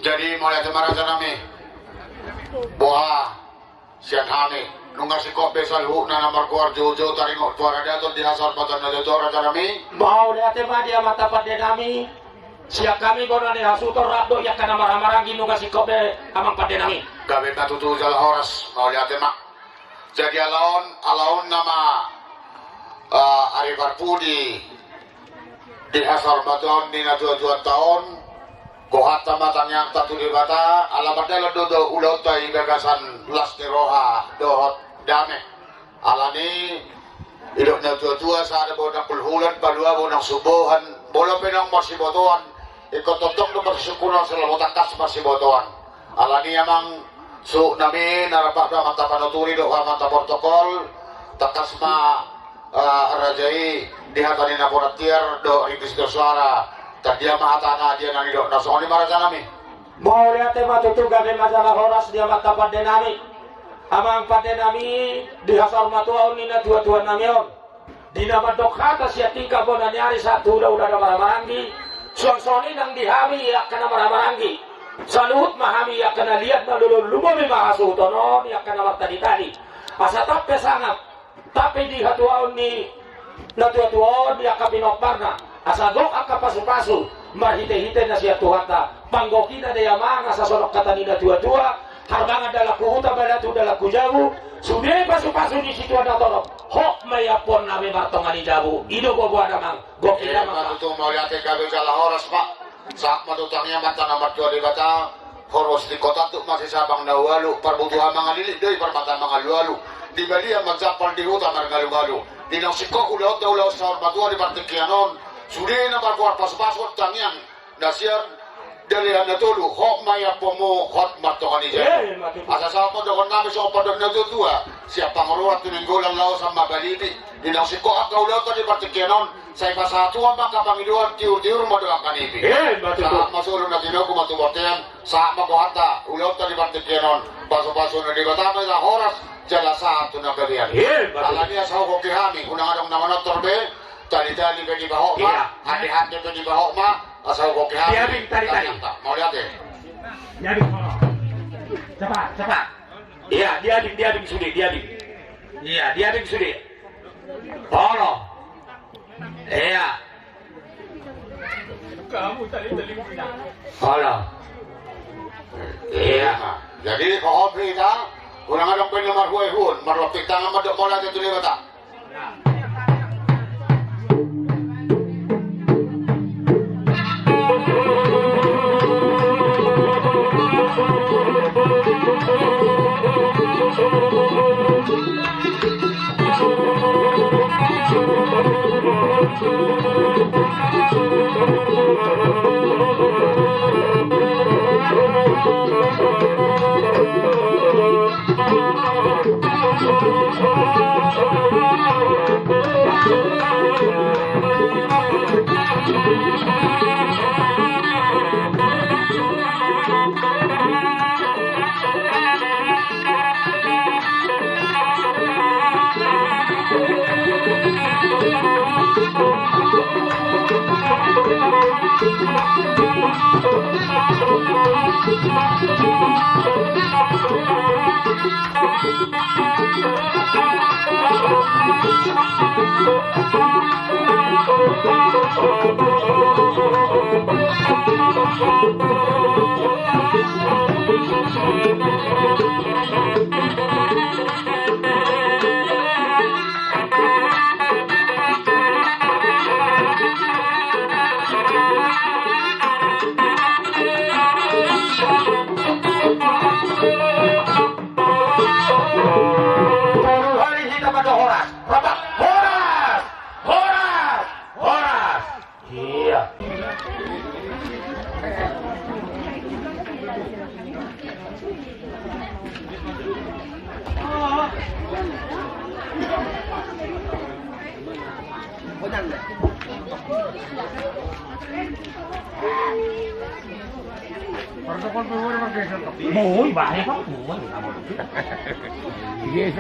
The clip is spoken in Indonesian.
Jadi mulai kemarin nami boha siang kami nunggu si kok besal hu na nomor kuar jojo taringok tuara dia tuh dihasar patan na jojo raja nami mau lihat dia mata pada nami siap kami bonan hasutor rado ya kana marah-marah nunggu si kok amang pada nami gabe tutu jalan horas mau lihat mak jadi alaun nama Ari Parpudi dihasar patan di na jojo tahun kohat matang yang tatu di bata alamatnya ledodo ulotai gagasan lasti roha dohot dame alani hidupnya tua-tua saat bodang kulhulan padua bodang subuhan bola penang masih botoan ikut totok do bersyukuran selalu takas masih botoan alani emang su nami narapak do mata panuturi do mata protokol takas ma rajai dihatani na poratier do ribis do suara dia mahatana dia nani dok naso ni maraja nami mau lihat tutu gabe masalah horas dia mata pada nami amang pada nami dihasar matua nina tua-tua nami on di nama dok kata siap tingkah bonan nyari satu udah ada marah-maranggi suang-suang nang dihami ya kena marah-maranggi salut mahami ya kena lihat na dulu lumami mahasutono ya kena marta ditani asa tape sangat tapi di hatua ni na tua-tua dia kabinok parna asagok aka pasu-pasu marhite-hite na siya tuhata panggokina daya mga sa sonok katanina tua-tua harbang adalah kuhuta balatu adalah kujabu sudah pasu-pasu di situ ada torok hok mayapon nabi martongan di jabu ido bobo ada mang gokina mang itu mau lihat kabe salah horas pak saat matutangnya mata nomor 2 di kata horos di kota tuh masih sabang nawalu perbutuhan mangalilit dari permata mangalualu di balia magsapal di hutan margalu-galu di nasikok ulah sahur batua di partikianon sudah nama keluar pas-pasut tangian nasiar dari hanya tulu hok maya pomo hot matongan ije asa sama dokon nami so padok na tua siapa ngoruat tininggolan lao sama baliti di nasiko akau lao tadi partikianon saya pasatu maka pangiduan tiur-tiur madoakan ibi saat masulun na tinoku matubotean saat makuhata ulau tadi partikianon paso-paso na di batama sa horas jala satu na kalian alania sa hukokihami unang-adong namanot torbe tali-tali ka di bahok ma, hati-hati ka di bahok ma, asal kok kehati. Diabing tali-tali. Mau lihat ya? Diabing kono. Cepat. Iya, diabing sudah, diabing. Iya, diabing sudah. Kono. Iya. Kamu tali-tali punya. Kono. Iya. Jadi pohon kita, kurang ada penyamar huehun, marlopik tangan madok mola itu dia kata. Muy baik kok, muy. Iya,